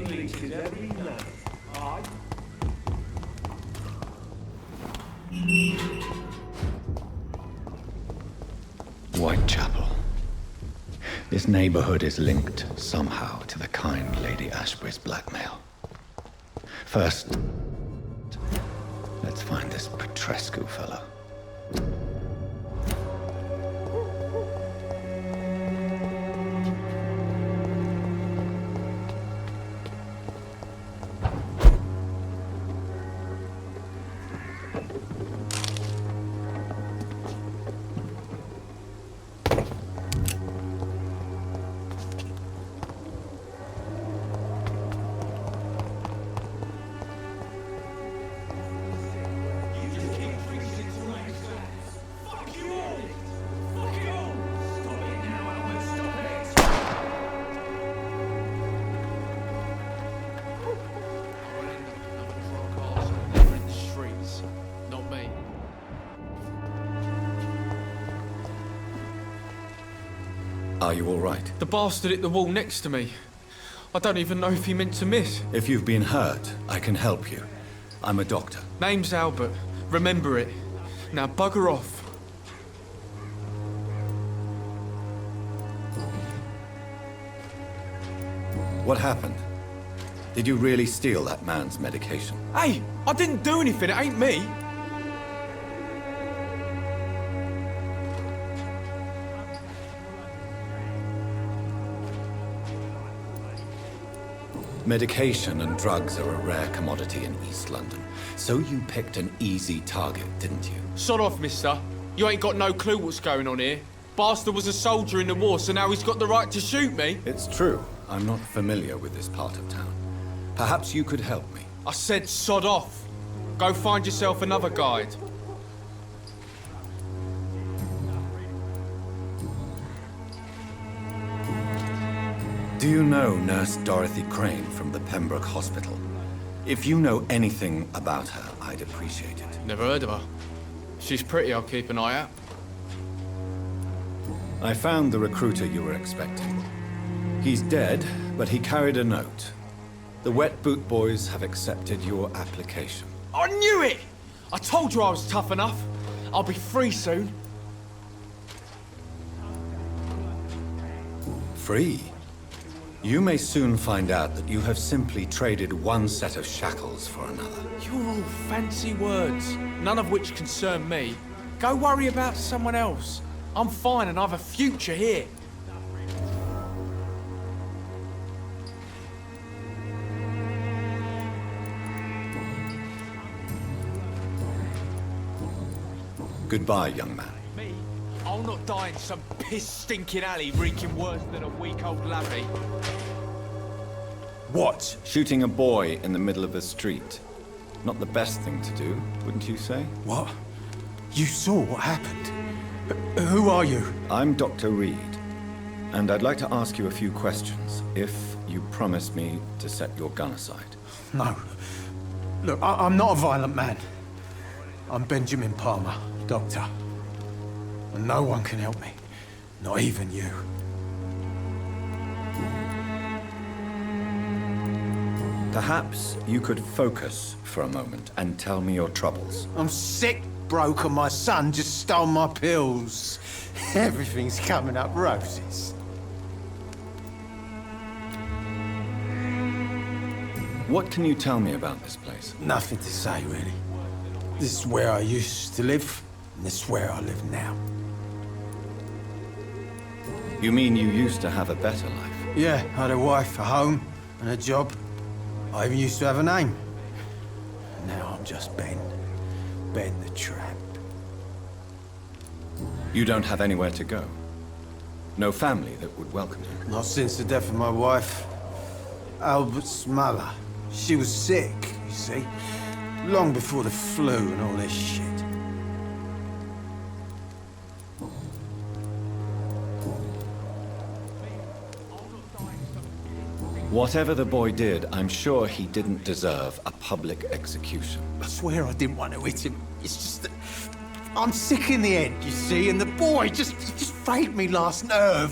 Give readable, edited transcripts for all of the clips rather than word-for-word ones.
bleaches every night. Aye. Whitechapel. This neighborhood is linked somehow to the kind Lady Ashbury's blackmail. First, let's find this Petrescu fellow. Are you all right? The bastard hit the wall next to me. I don't even know if he meant to miss. If you've been hurt, I can help you. I'm a doctor. Name's Albert. Remember it. Now bugger off. What happened? Did you really steal that man's medication? Hey, I didn't do anything. It ain't me. Medication and drugs are a rare commodity in East London. So you picked an easy target, didn't you? Sod off, mister. You ain't got no clue what's going on here. Bastard was a soldier in the war, so now he's got the right to shoot me. It's true. I'm not familiar with this part of town. Perhaps you could help me. I said sod off. Go find yourself another guide. Do you know Nurse Dorothy Crane from the Pembroke Hospital? If you know anything about her, I'd appreciate it. Never heard of her. She's pretty, I'll keep an eye out. I found the recruiter you were expecting. He's dead, but he carried a note. The Wet Boot Boys have accepted your application. I knew it! I told you I was tough enough. I'll be free soon. Free? You may soon find out that you have simply traded one set of shackles for another. You're all fancy words, none of which concern me. Go worry about someone else. I'm fine and I have a future here. Goodbye, young man. Me? I'll not die in some piss-stinking alley reeking worse than a week-old lavvy. What? Shooting a boy in the middle of a street. Not the best thing to do, wouldn't you say? What? You saw what happened? Who are you? I'm Dr. Reid, and I'd like to ask you a few questions, if you promise me to set your gun aside. No. Look, I'm not a violent man. I'm Benjamin Palmer, doctor. And no one can help me. Not even you. Perhaps you could focus for a moment and tell me your troubles. I'm sick, broke, and my son just stole my pills. Everything's coming up roses. What can you tell me about this place? Nothing to say, really. This is where I used to live, and this is where I live now. You mean you used to have a better life? Yeah, I had a wife, a home, and a job. I even used to have a name. And now I'm just Ben. Ben the Tramp. You don't have anywhere to go? No family that would welcome you? Not since the death of my wife, Albert's mother. She was sick, you see. Long before the flu and all this shit. Whatever the boy did, I'm sure he didn't deserve a public execution. I swear I didn't want to hit him. It's just that I'm sick in the head, you see, and the boy just frayed me last nerve.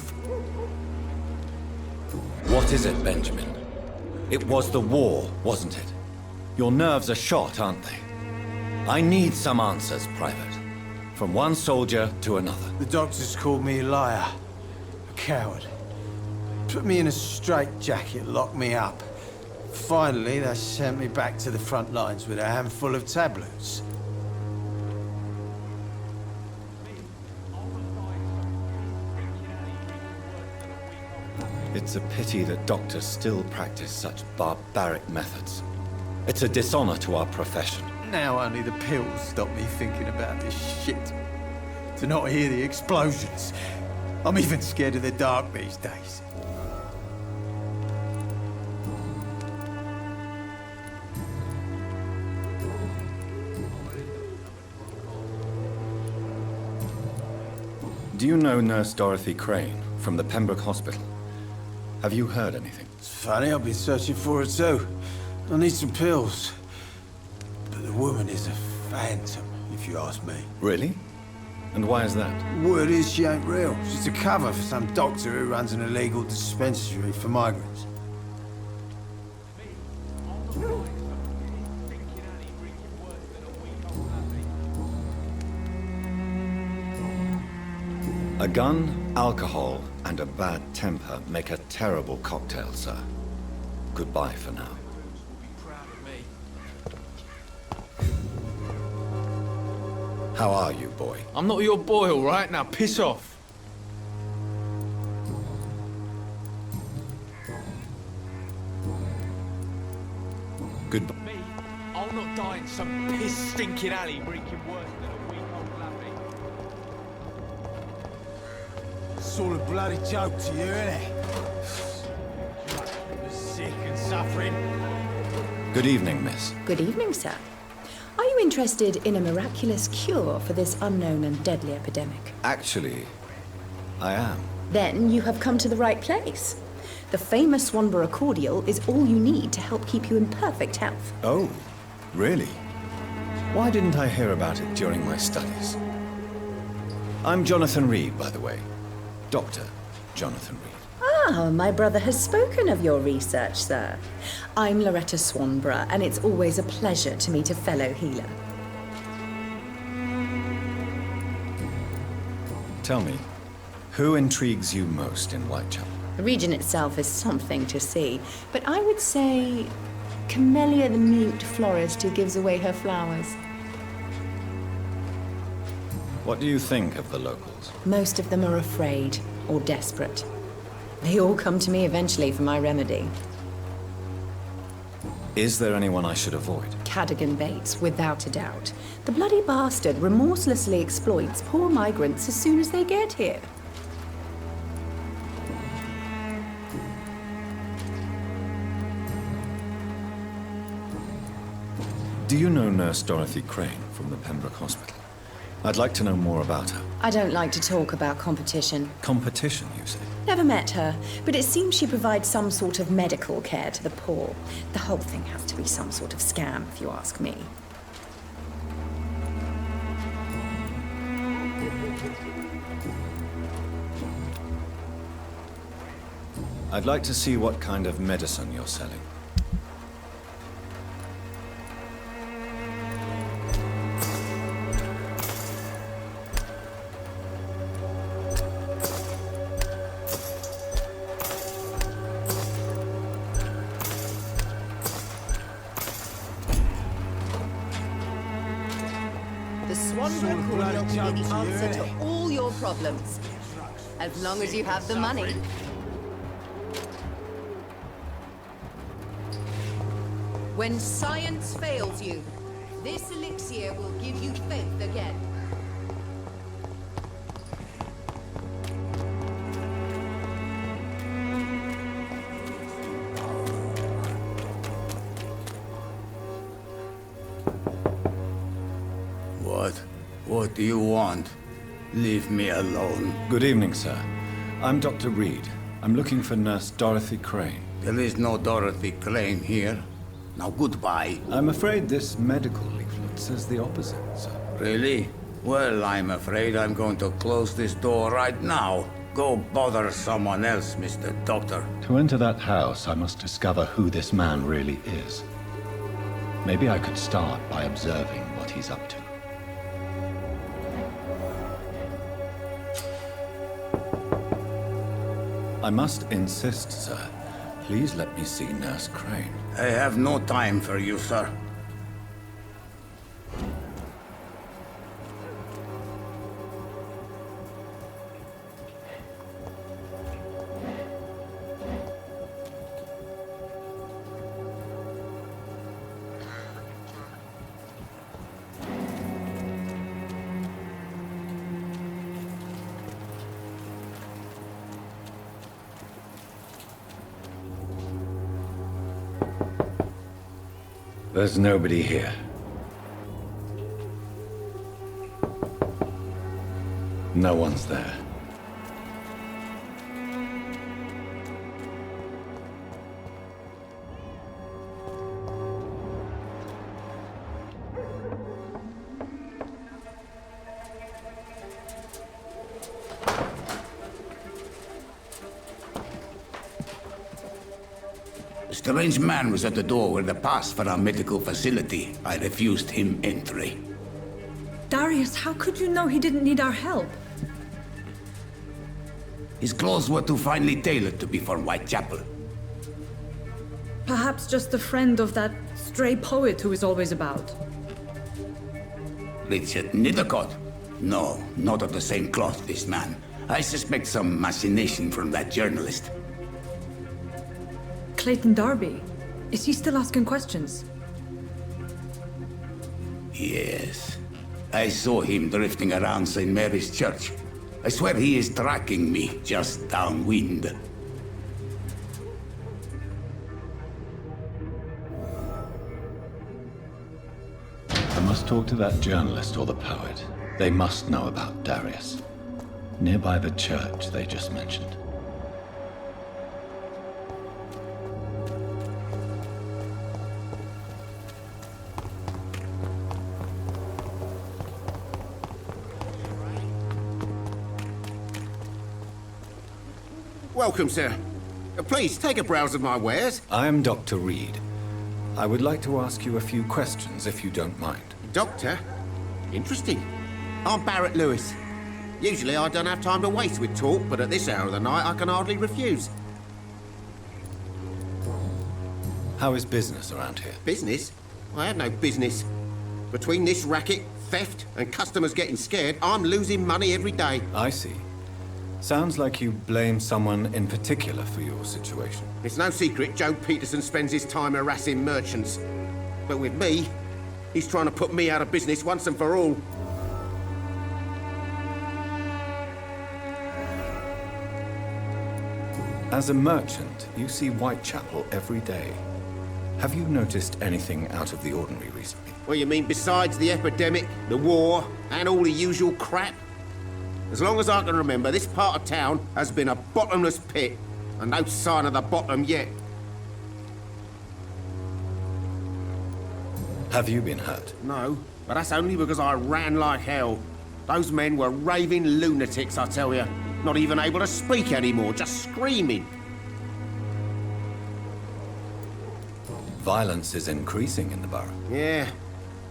What is it, Benjamin? It was the war, wasn't it? Your nerves are shot, aren't they? I need some answers, Private. From one soldier to another. The doctors called me a liar. A coward. Put me in a straitjacket, locked me up. Finally, they sent me back to the front lines with a handful of tablets. It's a pity that doctors still practice such barbaric methods. It's a dishonor to our profession. Now only the pills stop me thinking about this shit. To not hear the explosions. I'm even scared of the dark these days. Do you know Nurse Dorothy Crane from the Pembroke Hospital? Have you heard anything? It's funny, I've been searching for her too. I need some pills. But the woman is a phantom, if you ask me. Really? And why is that? Word is she ain't real. She's a cover for some doctor who runs an illegal dispensary for migrants. A gun, alcohol, and a bad temper make a terrible cocktail, sir. Goodbye for now. How are you, boy? I'm not your boy, all right? Now piss off. Goodbye. Me? I'll not die in some piss-stinking alley reeking worse than a week-old lappy. It's all a bloody joke to you, isn't it? You're sick and suffering. Good evening, miss. Good evening, sir. Are you interested in a miraculous cure for this unknown and deadly epidemic? Actually, I am. Then you have come to the right place. The famous Swanborough cordial is all you need to help keep you in perfect health. Oh, really? Why didn't I hear about it during my studies? I'm Jonathan Reid, by the way. Dr. Jonathan Reid. Ah, my brother has spoken of your research, sir. I'm Loretta Swanborough, and it's always a pleasure to meet a fellow healer. Tell me, who intrigues you most in Whitechapel? The region itself is something to see, but I would say Camellia the mute florist who gives away her flowers. What do you think of the locals? Most of them are afraid or desperate. They all come to me eventually for my remedy. Is there anyone I should avoid? Cadogan Bates, without a doubt. The bloody bastard remorselessly exploits poor migrants as soon as they get here. Do you know Nurse Dorothy Crane from the Pembroke Hospital? I'd like to know more about her. I don't like to talk about competition. Competition, you say? Never met her, but it seems she provides some sort of medical care to the poor. The whole thing has to be some sort of scam, if you ask me. I'd like to see what kind of medicine you're selling. The Swanborough cordial can be the answer to all your problems. As long as you have the money. When science fails you, this elixir will give you faith again. What do you want? Leave me alone. Good evening, sir. I'm Dr. Reid. I'm looking for Nurse Dorothy Crane. There is no Dorothy Crane here. Now goodbye. I'm afraid this medical leaflet says the opposite, sir. Really? Well, I'm afraid I'm going to close this door right now. Go bother someone else, Mr. Doctor. To enter that house, I must discover who this man really is. Maybe I could start by observing what he's up to. I must insist, sir. Please let me see Nurse Crane. I have no time for you, sir. There's nobody here. No one's there. A strange man was at the door with a pass for our medical facility. I refused him entry. Darius, how could you know he didn't need our help? His clothes were too finely tailored to be for Whitechapel. Perhaps just a friend of that stray poet who is always about. Richard Nethercott? No, not of the same cloth, this man. I suspect some machination from that journalist. Clayton Darby. Is he still asking questions? Yes. I saw him drifting around St. Mary's Church. I swear he is tracking me, just downwind. I must talk to that journalist or the poet. They must know about Darius. Nearby the church they just mentioned. Welcome, sir. Please, take a browse of my wares. I am Dr. Reid. I would like to ask you a few questions, if you don't mind. Doctor? Interesting. I'm Barrett Lewis. Usually I don't have time to waste with talk, but at this hour of the night I can hardly refuse. How is business around here? Business? I have no business. Between this racket, theft, and customers getting scared, I'm losing money every day. I see. Sounds like you blame someone in particular for your situation. It's no secret Joe Peterson spends his time harassing merchants. But with me, he's trying to put me out of business once and for all. As a merchant, you see Whitechapel every day. Have you noticed anything out of the ordinary recently? What you mean besides the epidemic, the war, and all the usual crap? As long as I can remember, this part of town has been a bottomless pit, and no sign of the bottom yet. Have you been hurt? No, but that's only because I ran like hell. Those men were raving lunatics, I tell you. Not even able to speak anymore, just screaming. Violence is increasing in the borough. Yeah.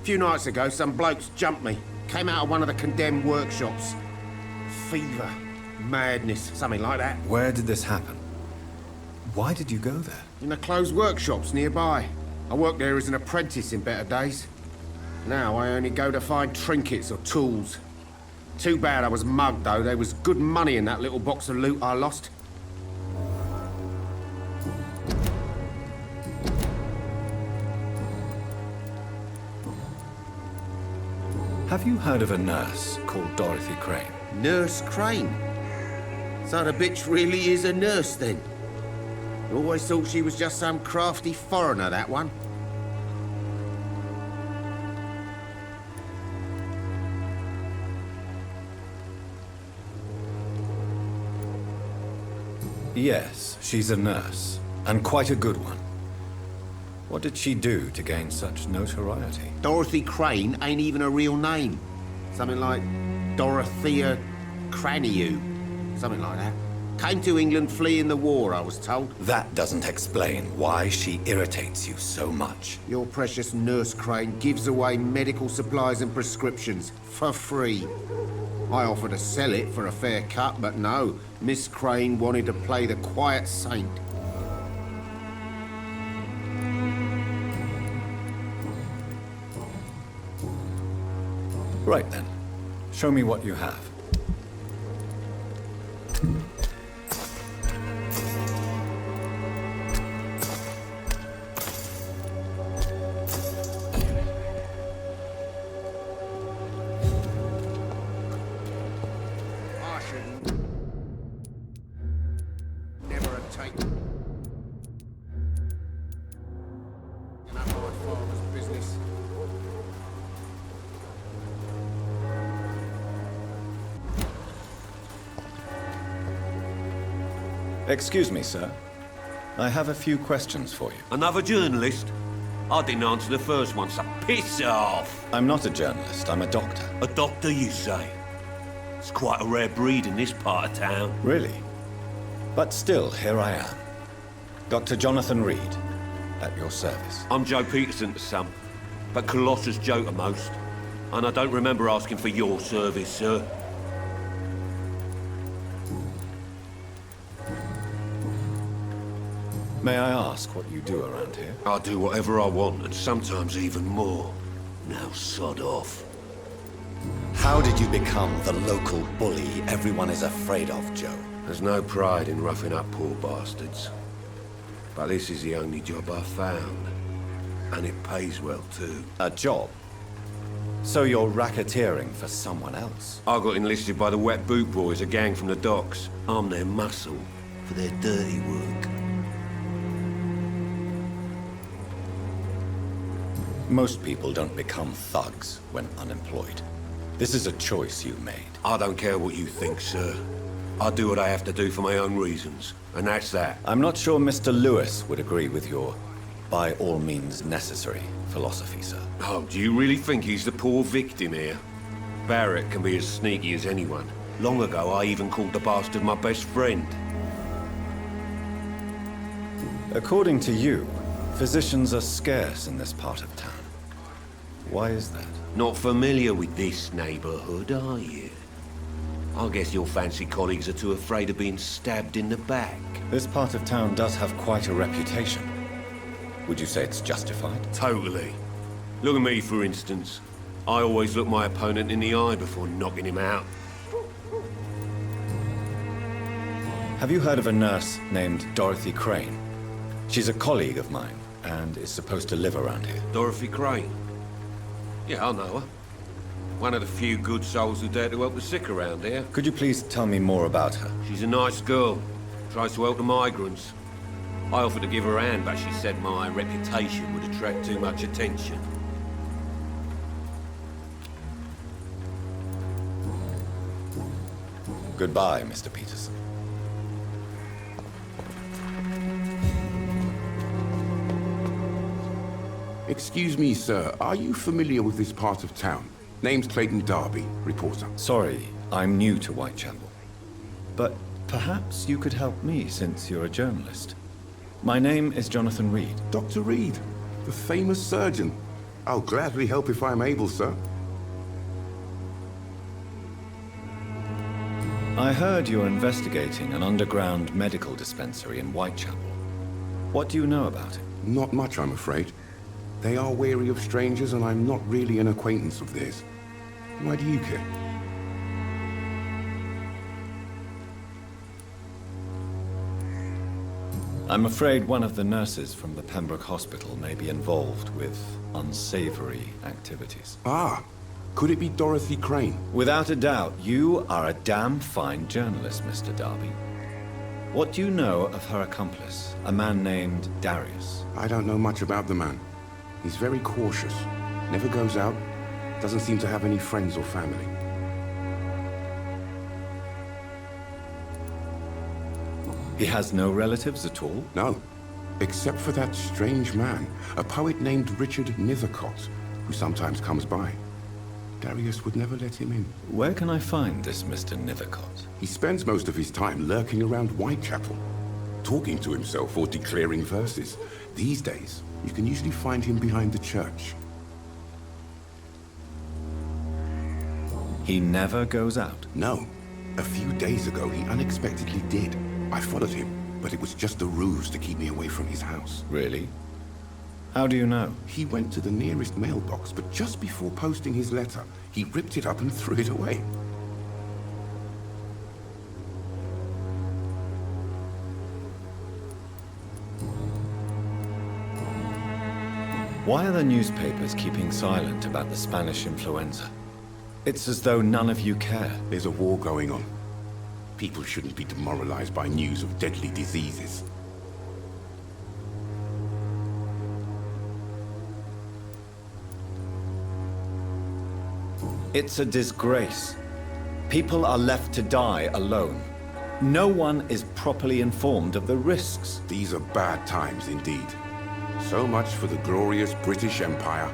A few nights ago, some blokes jumped me. Came out of one of the condemned workshops. Fever, madness, something like that. Where did this happen? Why did you go there? In the closed workshops nearby. I worked there as an apprentice in better days. Now I only go to find trinkets or tools. Too bad I was mugged, though. There was good money in that little box of loot I lost. Have you heard of a nurse called Dorothy Crane? Nurse Crane? So the bitch really is a nurse, then? Always thought she was just some crafty foreigner, that one. Yes, she's a nurse, and quite a good one. What did she do to gain such notoriety? Dorothy Crane ain't even a real name. Something like Dorothea Craniu. Something like that. Came to England fleeing the war, I was told. That doesn't explain why she irritates you so much. Your precious Nurse Crane gives away medical supplies and prescriptions for free. I offered to sell it for a fair cut, but no. Miss Crane wanted to play the quiet saint. Right then. Show me what you have. I shouldn't. Never have taken. Enough of my father's business. Excuse me, sir. I have a few questions for you. Another journalist? I didn't answer the first one, so piss off! I'm not a journalist, I'm a doctor. A doctor, you say? It's quite a rare breed in this part of town. Really? But still, here I am. Dr. Jonathan Reid, at your service. I'm Joe Peterson to some, but Colossus Joe to most. And I don't remember asking for your service, sir. May I ask what you do around here? I do whatever I want, and sometimes even more. Now sod off. How did you become the local bully everyone is afraid of, Joe? There's no pride in roughing up poor bastards. But this is the only job I've found. And it pays well, too. A job? So you're racketeering for someone else? I got enlisted by the Wet Boot Boys, a gang from the docks. I'm their muscle for their dirty work. Most people don't become thugs when unemployed. This is a choice you made. I don't care what you think, sir. I do what I have to do for my own reasons, and that's that. I'm not sure Mr. Lewis would agree with your by all means necessary philosophy, sir. Oh, do you really think he's the poor victim here? Barrett can be as sneaky as anyone. Long ago, I even called the bastard my best friend. According to you, physicians are scarce in this part of town. Why is that? Not familiar with this neighborhood, are you? I guess your fancy colleagues are too afraid of being stabbed in the back. This part of town does have quite a reputation. Would you say it's justified? Totally. Look at me, for instance. I always look my opponent in the eye before knocking him out. Have you heard of a nurse named Dorothy Crane? She's a colleague of mine, and is supposed to live around here. Dorothy Crane? Yeah, I know her. One of the few good souls who dare to help the sick around here. Could you please tell me more about her? She's a nice girl. Tries to help the migrants. I offered to give her a hand, but she said my reputation would attract too much attention. Goodbye, Mr. Peterson. Excuse me, sir. Are you familiar with this part of town? Name's Clayton Darby, reporter. Sorry, I'm new to Whitechapel. But perhaps you could help me since you're a journalist. My name is Jonathan Reid. Dr. Reid, the famous surgeon. I'll gladly help if I'm able, sir. I heard you're investigating an underground medical dispensary in Whitechapel. What do you know about it? Not much, I'm afraid. They are wary of strangers, and I'm not really an acquaintance of theirs. Why do you care? I'm afraid one of the nurses from the Pembroke Hospital may be involved with unsavory activities. Ah, could it be Dorothy Crane? Without a doubt, you are a damn fine journalist, Mr. Darby. What do you know of her accomplice, a man named Darius? I don't know much about the man. He's very cautious, never goes out, doesn't seem to have any friends or family. He has no relatives at all? No, except for that strange man, a poet named Richard Nethercott, who sometimes comes by. Darius would never let him in. Where can I find this Mr. Nivicott? He spends most of his time lurking around Whitechapel, talking to himself or declaring verses. These days, you can usually find him behind the church. He never goes out? No. A few days ago, he unexpectedly did. I followed him, but it was just a ruse to keep me away from his house. Really? How do you know? He went to the nearest mailbox, but just before posting his letter, he ripped it up and threw it away. Why are the newspapers keeping silent about the Spanish influenza? It's as though none of you care. There's a war going on. People shouldn't be demoralized by news of deadly diseases. It's a disgrace. People are left to die alone. No one is properly informed of the risks. These are bad times indeed. So much for the glorious British Empire.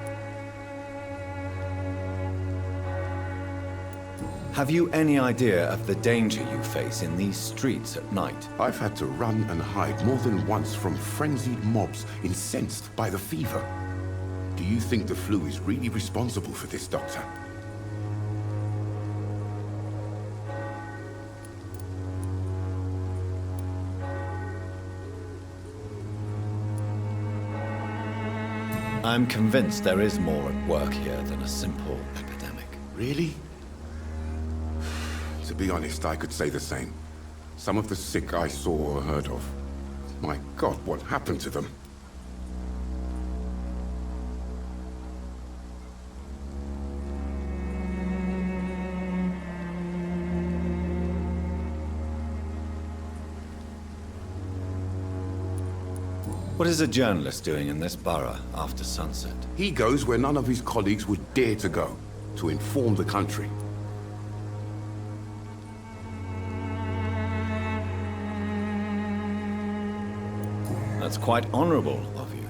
Have you any idea of the danger you face in these streets at night? I've had to run and hide more than once from frenzied mobs incensed by the fever. Do you think the flu is really responsible for this, Doctor? I'm convinced there is more at work here than a simple epidemic. Really? To be honest, I could say the same. Some of the sick I saw or heard of. My God, what happened to them? What is a journalist doing in this borough after sunset? He goes where none of his colleagues would dare to go, to inform the country. That's quite honorable of you.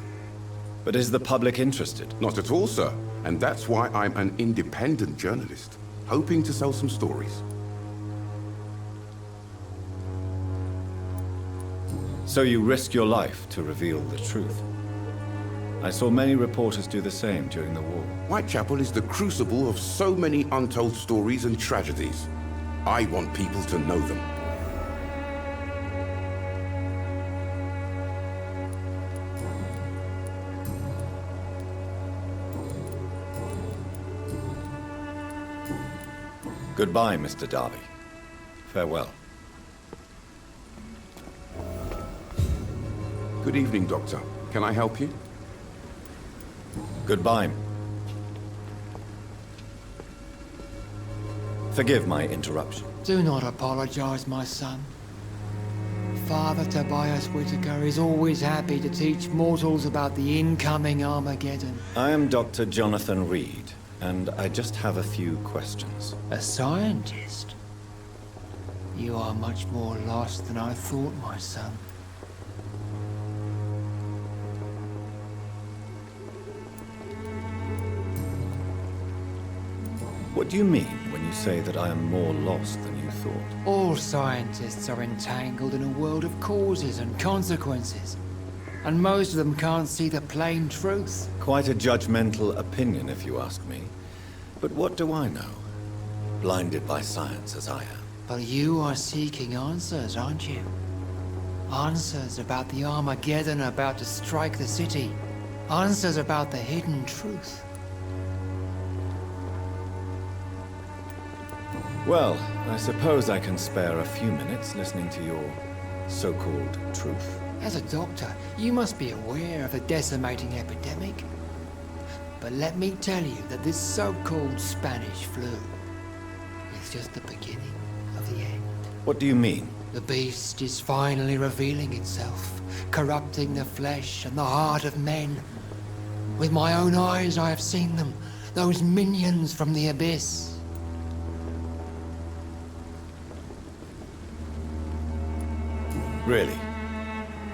But is the public interested? Not at all, sir. And that's why I'm an independent journalist, hoping to sell some stories. So you risk your life to reveal the truth. I saw many reporters do the same during the war. Whitechapel is the crucible of so many untold stories and tragedies. I want people to know them. Goodbye, Mr. Darby. Farewell. Good evening, Doctor. Can I help you? Goodbye. Forgive my interruption. Do not apologize, my son. Father Tobias Whitaker is always happy to teach mortals about the incoming Armageddon. I am Dr. Jonathan Reid, and I just have a few questions. A scientist? You are much more lost than I thought, my son. What do you mean when you say that I am more lost than you thought? All scientists are entangled in a world of causes and consequences. And most of them can't see the plain truth. Quite a judgmental opinion, if you ask me. But what do I know? Blinded by science as I am. But you are seeking answers, aren't you? Answers about the Armageddon about to strike the city. Answers about the hidden truth. Well, I suppose I can spare a few minutes listening to your so-called truth. As a doctor, you must be aware of the decimating epidemic. But let me tell you that this so-called Spanish flu is just the beginning of the end. What do you mean? The beast is finally revealing itself, corrupting the flesh and the heart of men. With my own eyes I have seen them, those minions from the abyss. Really?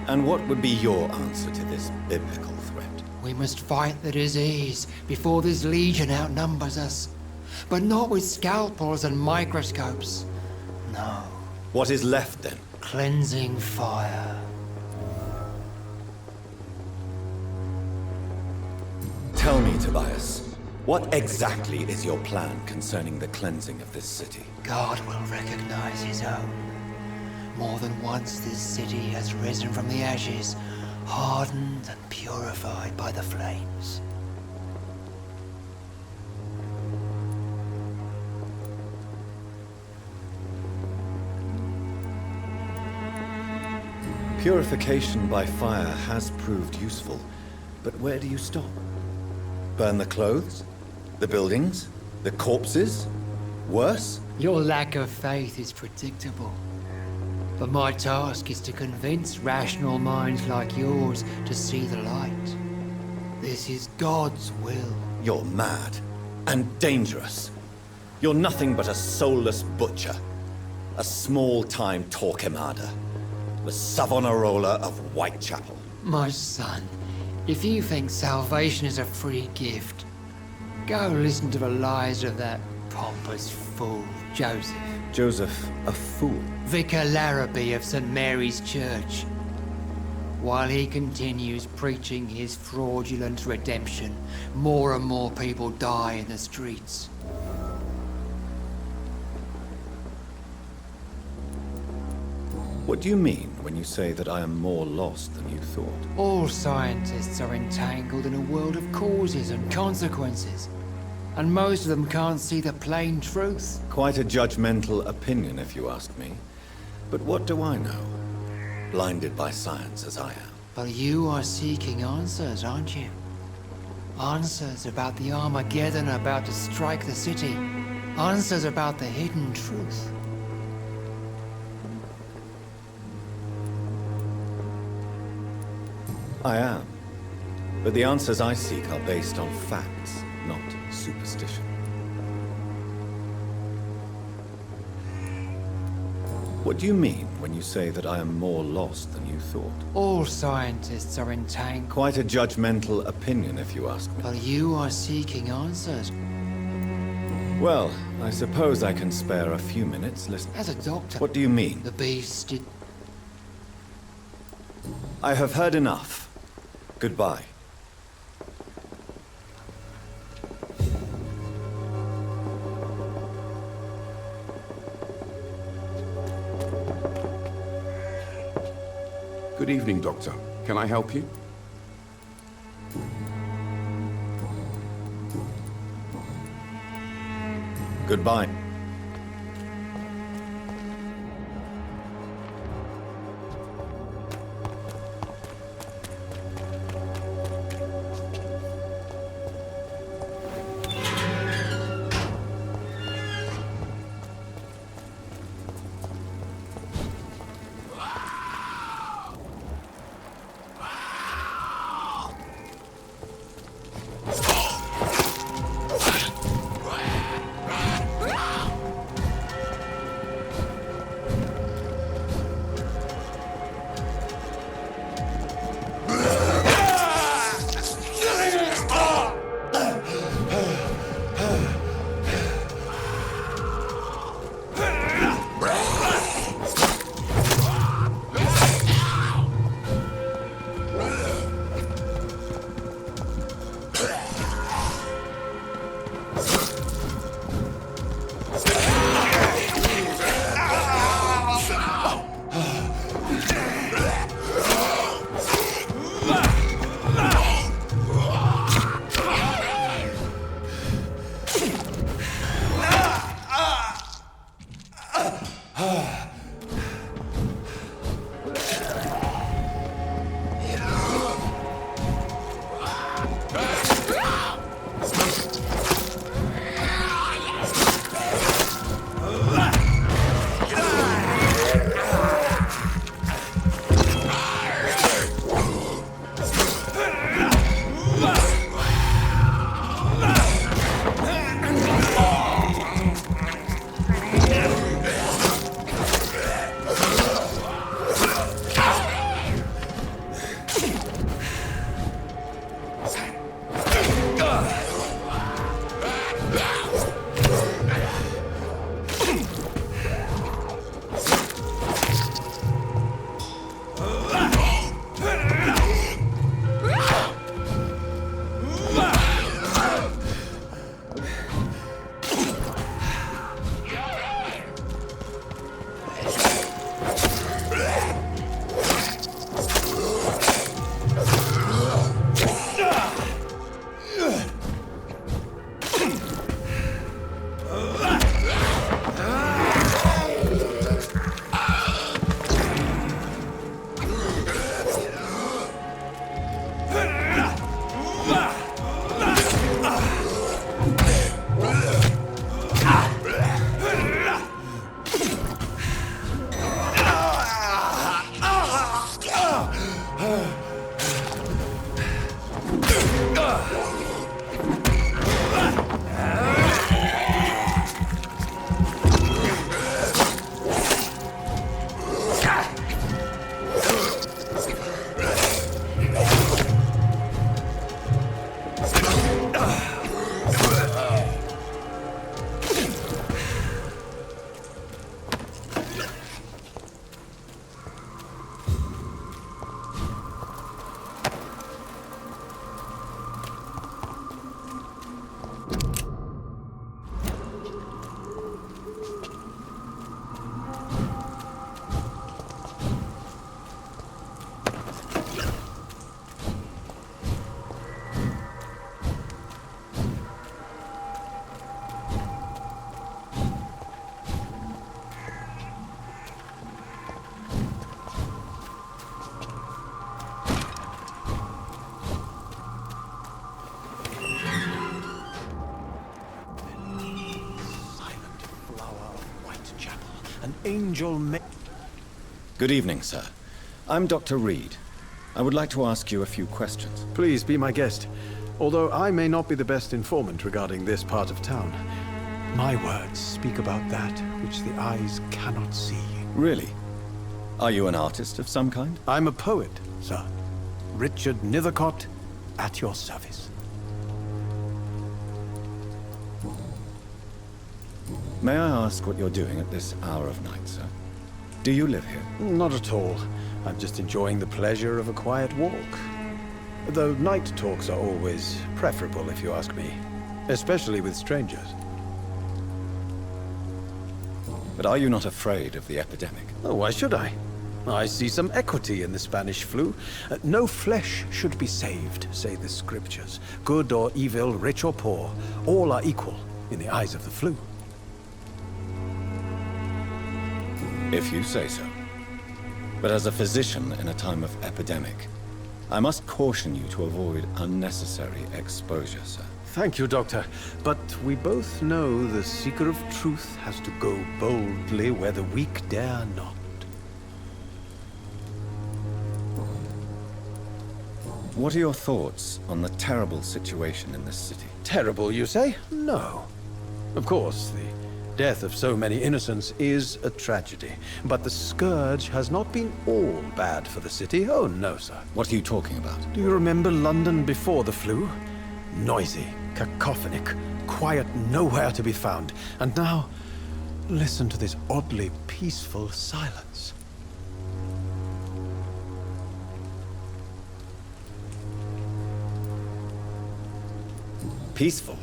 And what would be your answer to this biblical threat? We must fight the disease before this legion outnumbers us. But not with scalpels and microscopes. No. What is left then? Cleansing fire. Tell me, Tobias, what exactly is your plan concerning the cleansing of this city? God will recognize his own. More than once this city has risen from the ashes, hardened and purified by the flames. Purification by fire has proved useful, but where do you stop? Burn the clothes? The buildings? The corpses? Worse? Your lack of faith is predictable. But my task is to convince rational minds like yours to see the light. This is God's will. You're mad and dangerous. You're nothing but a soulless butcher. A small-time Torquemada. The Savonarola of Whitechapel. My son, if you think salvation is a free gift, go listen to the lies of that pompous fool, Joseph. Joseph, a fool? Vicar Larrabee of St. Mary's Church. While he continues preaching his fraudulent redemption, more and more people die in the streets. What do you mean when you say that I am more lost than you thought? All scientists are entangled in a world of causes and consequences. And most of them can't see the plain truth. Quite a judgmental opinion, if you ask me. But what do I know? Blinded by science as I am. But you are seeking answers, aren't you? Answers about the Armageddon about to strike the city. Answers about the hidden truth. I am. But the answers I seek are based on facts, not superstition. What do you mean when you say that I am more lost than you thought? All scientists are entangled. Quite a judgmental opinion, if you ask me. But you are seeking answers. Well, I suppose I can spare a few minutes. Listen. As a doctor... What do you mean? The beast did... I have heard enough. Goodbye. Good evening, Doctor. Can I help you? Goodbye. Angel Good evening, sir. I'm Dr. Reid. I would like to ask you a few questions. Please be my guest. Although I may not be the best informant regarding this part of town, my words speak about that which the eyes cannot see. Really? Are you an artist of some kind? I'm a poet, sir. Richard Nethercott, at your service. May I ask what you're doing at this hour of night, sir? Do you live here? Not at all. I'm just enjoying the pleasure of a quiet walk. Though night talks are always preferable, if you ask me. Especially with strangers. But are you not afraid of the epidemic? Oh, why should I? I see some equity in the Spanish flu. No flesh should be saved, say the scriptures. Good or evil, rich or poor, all are equal in the eyes of the flu. If you say so. But as a physician in a time of epidemic, I must caution you to avoid unnecessary exposure, sir. Thank you, Doctor. But we both know the seeker of truth has to go boldly where the weak dare not. What are your thoughts on the terrible situation in this city? Terrible, you say? No. Of course, the death of so many innocents is a tragedy. But the scourge has not been all bad for the city. Oh, no, sir. What are you talking about? Do you remember London before the flu? Noisy, cacophonic, quiet nowhere to be found. And now, listen to this oddly peaceful silence. Peaceful?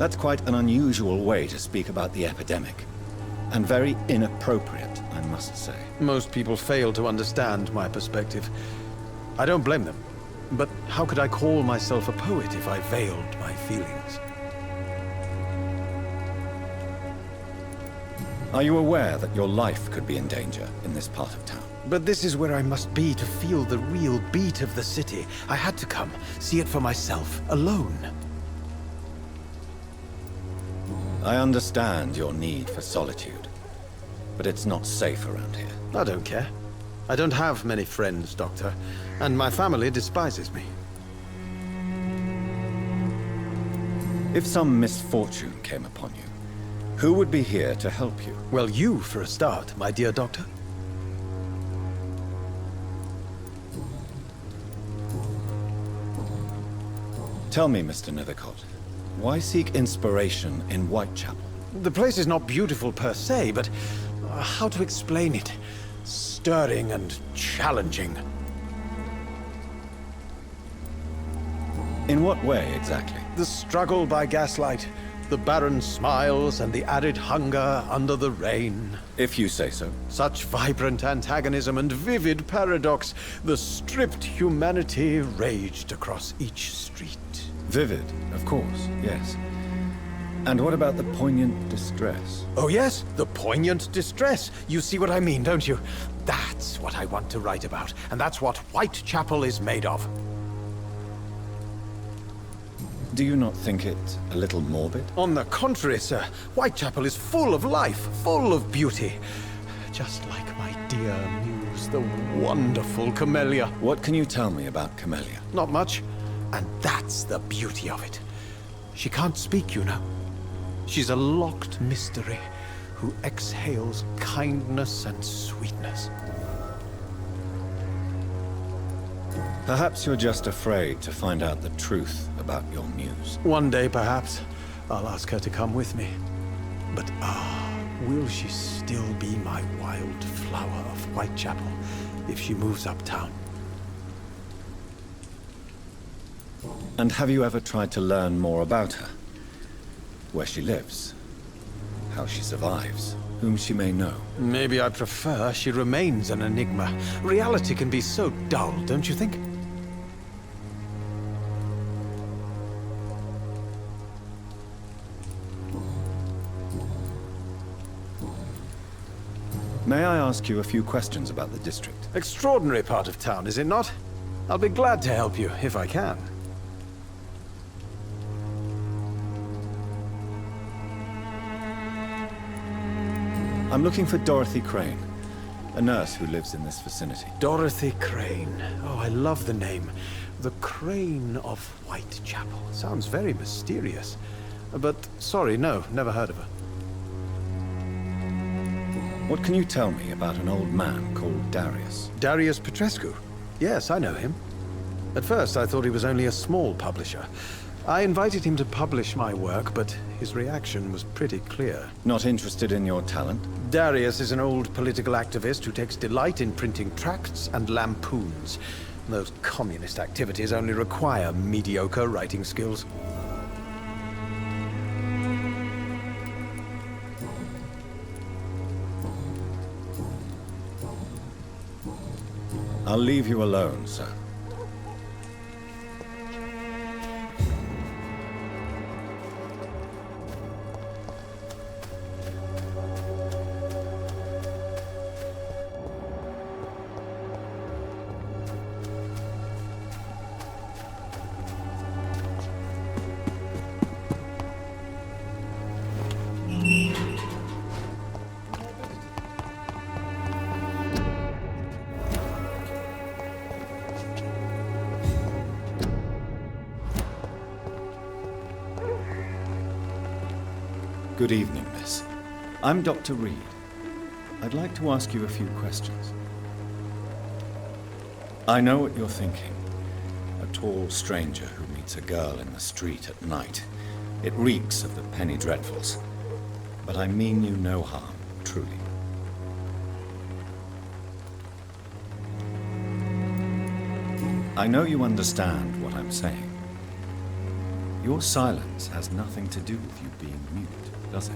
That's quite an unusual way to speak about the epidemic. And very inappropriate, I must say. Most people fail to understand my perspective. I don't blame them. But how could I call myself a poet if I veiled my feelings? Are you aware that your life could be in danger in this part of town? But this is where I must be to feel the real beat of the city. I had to come, see it for myself, alone. I understand your need for solitude, but it's not safe around here. I don't care. I don't have many friends, Doctor, and my family despises me. If some misfortune came upon you, who would be here to help you? Well, you, for a start, my dear Doctor. Tell me, Mr. Nethercott, why seek inspiration in Whitechapel? The place is not beautiful per se, but how to explain it? Stirring and challenging. In what way, exactly? The struggle by gaslight, the barren smiles and the added hunger under the rain. If you say so. Such vibrant antagonism and vivid paradox, the stripped humanity raged across each street. Vivid, of course, yes. And what about the poignant distress? Oh yes, the poignant distress. You see what I mean, don't you? That's what I want to write about, and that's what Whitechapel is made of. Do you not think it a little morbid? On the contrary, sir. Whitechapel is full of life, full of beauty. Just like my dear muse, the wonderful Camellia. What can you tell me about Camellia? Not much. And that's the beauty of it. She can't speak, you know. She's a locked mystery who exhales kindness and sweetness. Perhaps you're just afraid to find out the truth about your muse. One day, perhaps, I'll ask her to come with me. But will she still be my wild flower of Whitechapel if she moves uptown? And have you ever tried to learn more about her? Where she lives? How she survives? Whom she may know? Maybe I prefer she remains an enigma. Reality can be so dull, don't you think? May I ask you a few questions about the district? Extraordinary part of town, is it not? I'll be glad to help you, if I can. I'm looking for Dorothy Crane, a nurse who lives in this vicinity. Dorothy Crane. Oh, I love the name. The Crane of Whitechapel. Sounds very mysterious. But, sorry, no, never heard of her. What can you tell me about an old man called Darius? Darius Petrescu? Yes, I know him. At first, I thought he was only a small publisher. I invited him to publish my work, but his reaction was pretty clear. Not interested in your talent? Darius is an old political activist who takes delight in printing tracts and lampoons. Those communist activities only require mediocre writing skills. I'll leave you alone, sir. Good evening, miss. I'm Dr. Reid. I'd like to ask you a few questions. I know what you're thinking. A tall stranger who meets a girl in the street at night. It reeks of the penny dreadfuls. But I mean you no harm, truly. I know you understand what I'm saying. Your silence has nothing to do with you being mute, does it?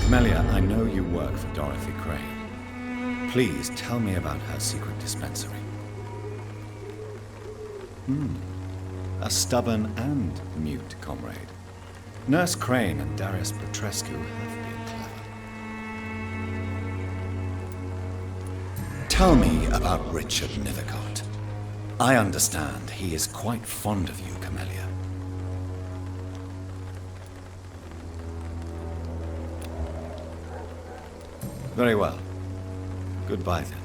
Melia, I know you work for Dorothy Crane. Please tell me about her secret dispensary. A stubborn and mute comrade. Nurse Crane and Darius Petrescu have been clever. Tell me about Richard Nithercott. I understand he is quite fond of you, Camellia. Very well. Goodbye, then.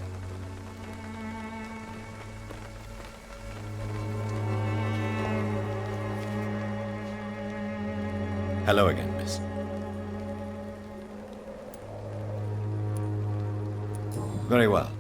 Hello again, miss. Very well.